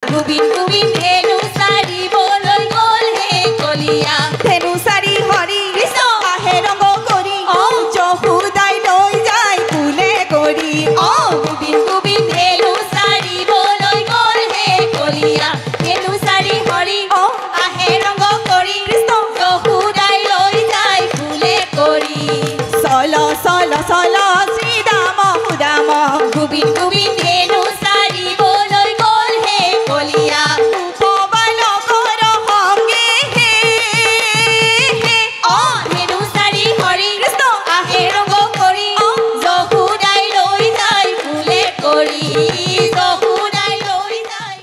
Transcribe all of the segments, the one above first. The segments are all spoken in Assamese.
গোবিন গোবিন ধেনু সাৰিবলৈ গ'ল হে কলিয়া ধেনু সাৰি হৰি কৃষ্ণ আহে ৰঙ কৰি যশোদাই লৈ যায় ফুলে কৰি গোবিন গোবিন ধেনু সাৰিবলৈ গ'ল হে কলিয়া ধেনু সাৰি হৰি আহে ৰঙ কৰি কৃষ্ণ যশোদাই লৈ যায় ফুলে কৰি চল চল চল শ্ৰীৰাম সুদাম গোবিন গোবিন ধেনু সাৰিবলৈ গ'ল হে কলিয়া উপবালকৰ সংগে হে ধেনু সাৰি হৰি কৃষ্ণ আহে ৰঙ কৰি যশোদাই লৈ যায় ফুলে কৰি যশোদাই লৈ যায়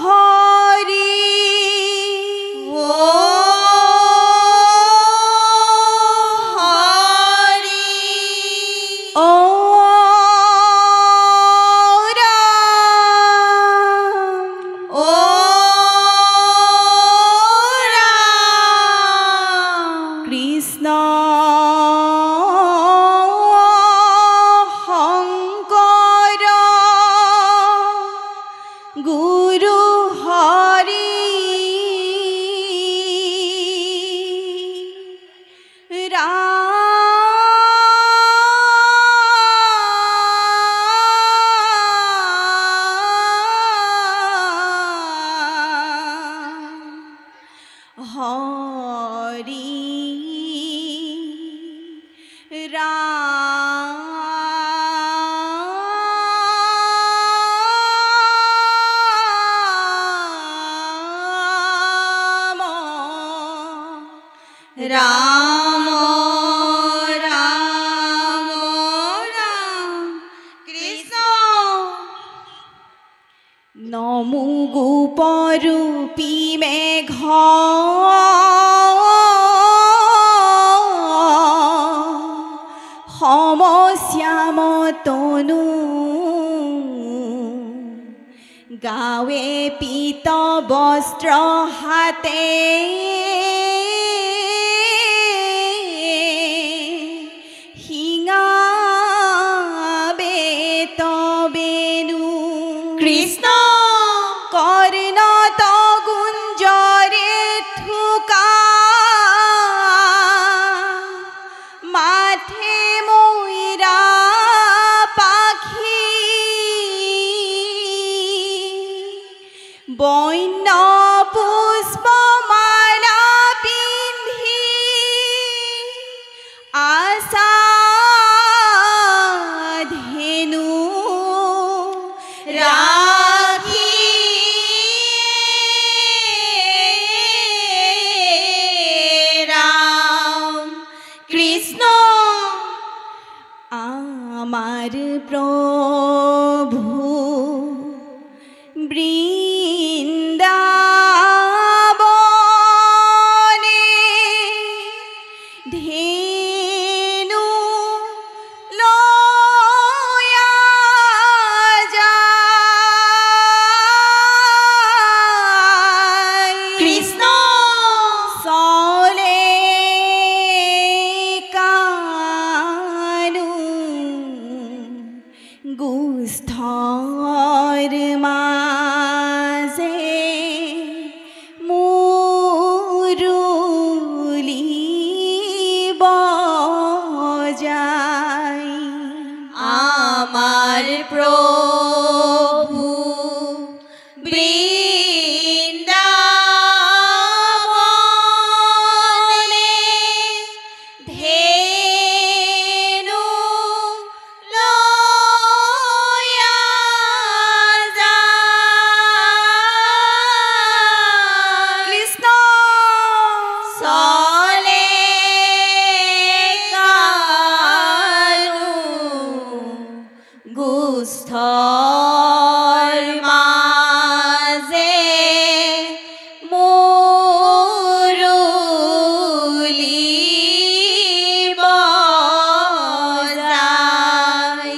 হৰি হৰি ৰাম ৰাম কৃষ্ণ শংকৰ গুৰু হৰি ৰাম হৰি ৰাম ৰাম ৰাম ৰাম কৃষ্ণ নমো গোপৰূপী মেঘ সমশ্যাম তনু গাৱে পীত বস্ত্ৰ হাতে শিঙাবে তবেনু কৃষ্ণ কৰ্ণত গুঞ্জৰে থুকা মাঠে ময়ূৰা পাখি বন্য পুষ্পমালা পিন্ধি আশা ধেনু ৰাখি ৰাম কৃষ্ণ আমার প্রভু বৃন্দাবনে ধেনু লয়া যায় কৃষ্ণ চলে কানু গুস্থর মাঝে মুরুলি বজাই আমার প্রভু বৃন্দাবনে ধেনু লয়া যায় কৃষ্ণ চলে কানু গুস্থর মাঝে মুরুলি বজায়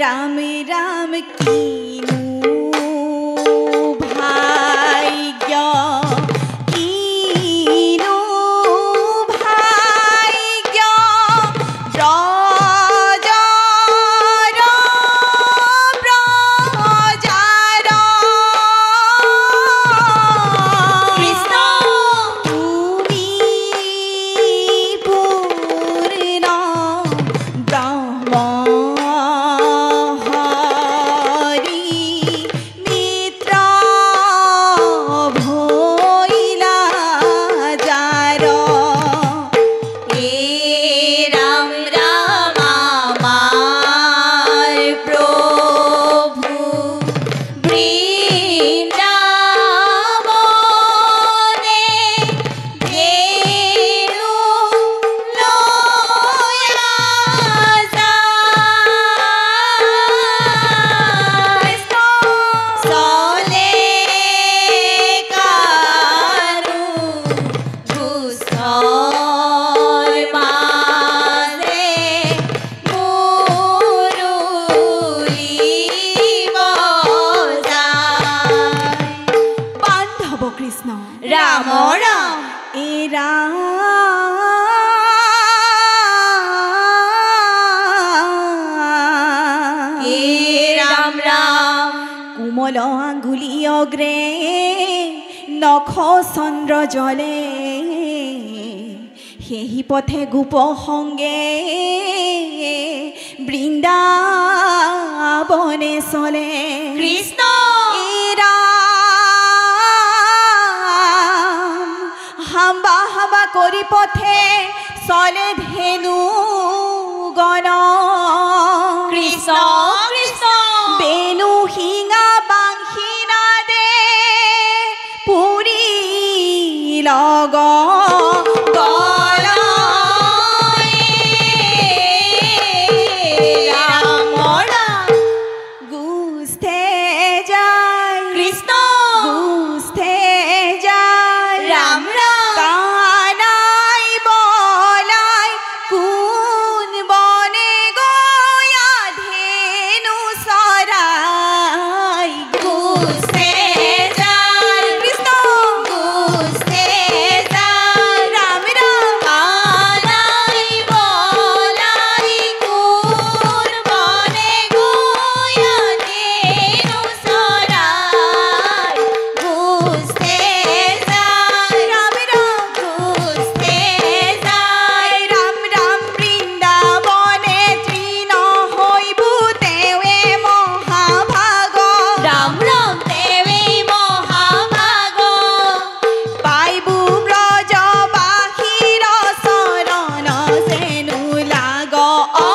রাম রাম কিনু ভাগ্য কিনু ভাগ্য ব্রজর কমল আঙ্গুলি অগ্রে নখ চন্দ্র জলে সেই পথে গোপ সঙ্গে বৃন্দাবনে চলে কৃষ্ণ হাম্বা হাম্বা কৰি পথে চলে ধেনু গণ কৃষ্ণ কৃষ্ণ বেনু শিঙা বাংশী নাদে পুৰি লগ গুস্থে যায় কৃষ্ণ গুস্থে যায় ৰাম ৰাম কানাই বলাই কোন বনে গয়া ধেনু চৰাই গুস্থে যায় কৃষ্ণ গুস্থে যায় ৰাম ৰাম কানাই বলাই কোন বনে গয়া ধেনু চৰাই গুস্থে যায় ৰাম ৰাম গুস্থে যায় ৰাম ৰাম বৃন্দাবনে তৃণ হৈবু তেৱে মহাভাগ ৰাম ৰাম দেবী মহাভাগ পাইবু ব্ৰজবাসীৰ চৰণ যেনু লাগ ও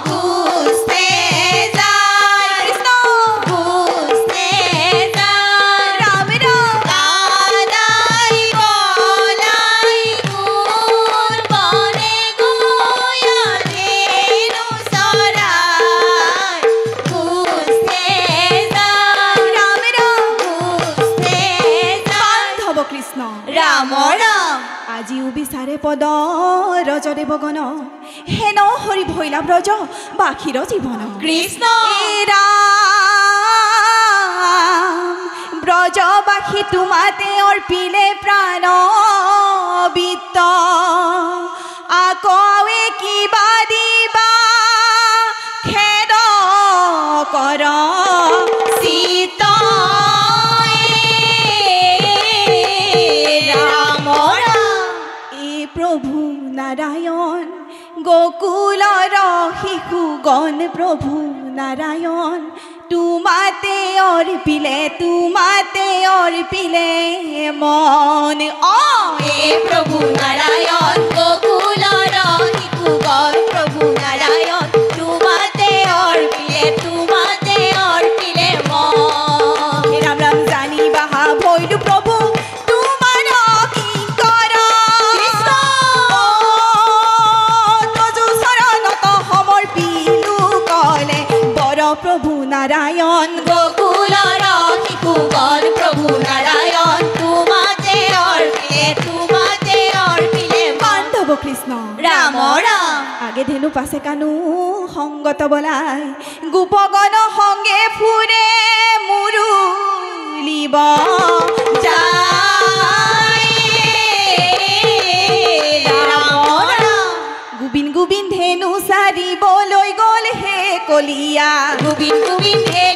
গুস্থে যায় কৃষ্ণ গুস্থে যায় ৰাম ৰাম কানাই বলাই কোন বনে গয়া ধেনু চৰাই গুস্থে যায় ৰাম ৰাম গুস্থে যায় বান্ধৱ কৃষ্ণ ৰাম ৰাম আজিও বিচাৰে পদ ৰজদেৱ গণ হেন হৰি ভৈলা ব্ৰজ বাসীৰ জীৱন কৃষ্ণ ব্ৰজবাসী তোমাতে অৰ্পিলে প্ৰাণ বিত্ত আকৌ কিবা দিবা খেদ কৰ সীত ৰাম ৰাম এ প্ৰভু নাৰায়ণ গোকুলৰ শিশু গণ প্ৰভু নাৰায়ণ তোমাতে অৰ্পিলে মন হে প্ৰভু নাৰায়ণ গোকুলৰ শিশুগণ প্ৰভু নাৰায়ণ তোমাতে অৰ্পিলে মন ৰাম ৰাম জানি বাহা ভৈলু প্ৰভু তোমাৰ কিংকৰ কৃষ্ণ তজু চৰণত সমৰ্পিলো কলে বৰ প্ৰভু নাৰায়ণ গোকুলৰ শিশুগণ প্ৰভু নাৰায়ণ তোমাতে অৰ্পিলে বান্ধৱ কৃষ্ণ ৰাম ৰাম আগে ধেনু পাছে কানু সংগত বলাই গোপগণ সংগে ফুৰে মুৰুলিব যায় ৰাম ৰাম গোবিন গোবিন ধেনু চাৰিবলৈ গ'ল হে কলিয়া গোবিন গোবিন হে